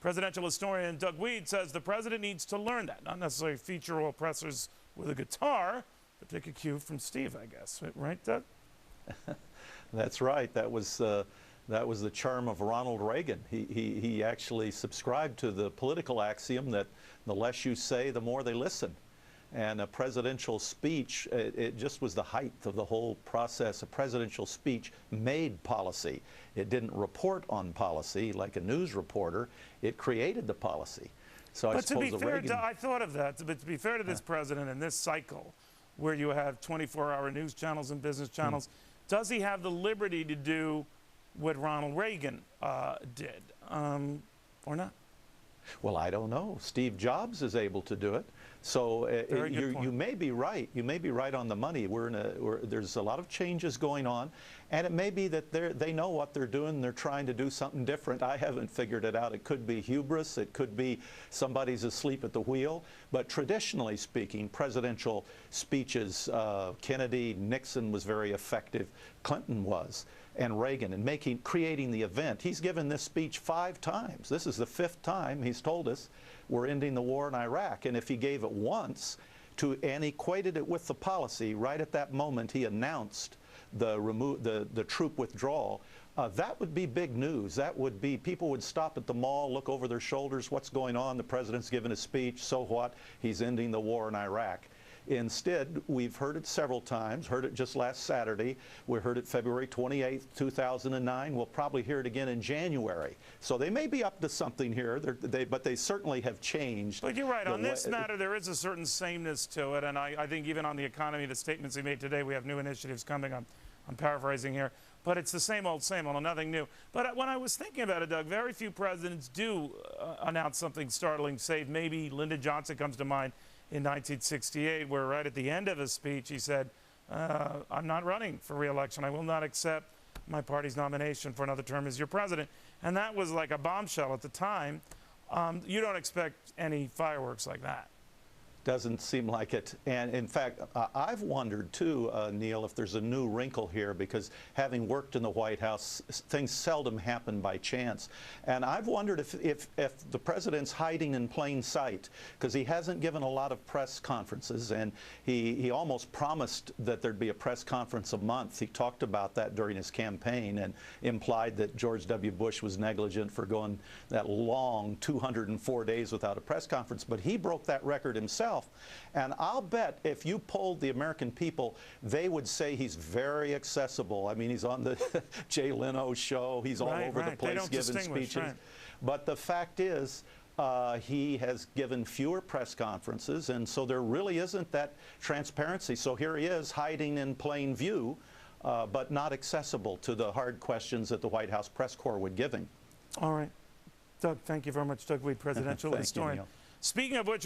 Presidential historian Doug Wead says the president needs to learn that, not necessarily feature all pressers with a guitar, but take a cue from Steve, I guess. Right, Doug? That's right. That was the charm of Ronald Reagan. He actually subscribed to the political axiom that the less you say, the more they listen. And a presidential speech, it just was the height of the whole process. A presidential speech made policy. It didn't report on policy like a news reporter. It created the policy. So but to be fair, I thought of that. But to be fair to this president in this cycle, where you have 24-hour news channels and business channels, does he have the liberty to do what Ronald Reagan did, or not? Well, I don't know. Steve Jobs is able to do it. So you may be right. You may be right on the money. There's a lot of changes going on, and it may be that they know what they're doing. They're trying to do something different. I haven't figured it out. It could be hubris. It could be somebody's asleep at the wheel. But traditionally speaking, presidential speeches, Kennedy, Nixon was very effective. Clinton was, and Reagan, and creating the event. He's given this speech 5 times. This is the 5th time he's told us we're ending the war in Iraq. And if he gave it once and equated it with the policy, right at that moment he announced the troop withdrawal, that would be big news. That would be, people would stop at the mall, look over their shoulders, what's going on? The president's given a speech, so what? He's ending the war in Iraq. Instead, we've heard it several times, heard it just last Saturday. We heard it February 28th, 2009. We'll probably hear it again in January. So they may be up to something here, but they certainly have changed. But you're right. On this matter, there is a certain sameness to it. And I think even on the economy, the statements he made today, we have new initiatives coming. I'm paraphrasing here. But it's the same old, nothing new. But when I was thinking about it, Doug, very few presidents do announce something startling, save maybe Lyndon Johnson comes to mind in 1968, where right at the end of his speech he said, I'm not running for re-election. I will not accept my party's nomination for another term as your president. And that was like a bombshell at the time. You don't expect any fireworks like that. Doesn't seem like it. And in fact, I've wondered too, Neil, if there's a new wrinkle here, because having worked in the White House, things seldom happen by chance. And I've wondered if the president's hiding in plain sight, because he hasn't given a lot of press conferences, and he almost promised that there'd be a press conference a month. He talked about that during his campaign and implied that George W. Bush was negligent for going that long 204 days without a press conference. But he broke that record himself. And I'll bet if you polled the American people, they would say he's very accessible. I mean, he's on the Jay Leno show. He's all over the place giving speeches. Right. But the fact is, he has given fewer press conferences, and so there really isn't that transparency. So here he is hiding in plain view, but not accessible to the hard questions that the White House press corps would give him. All right. Doug, thank you very much. Doug Wead, presidential historian. Speaking of which,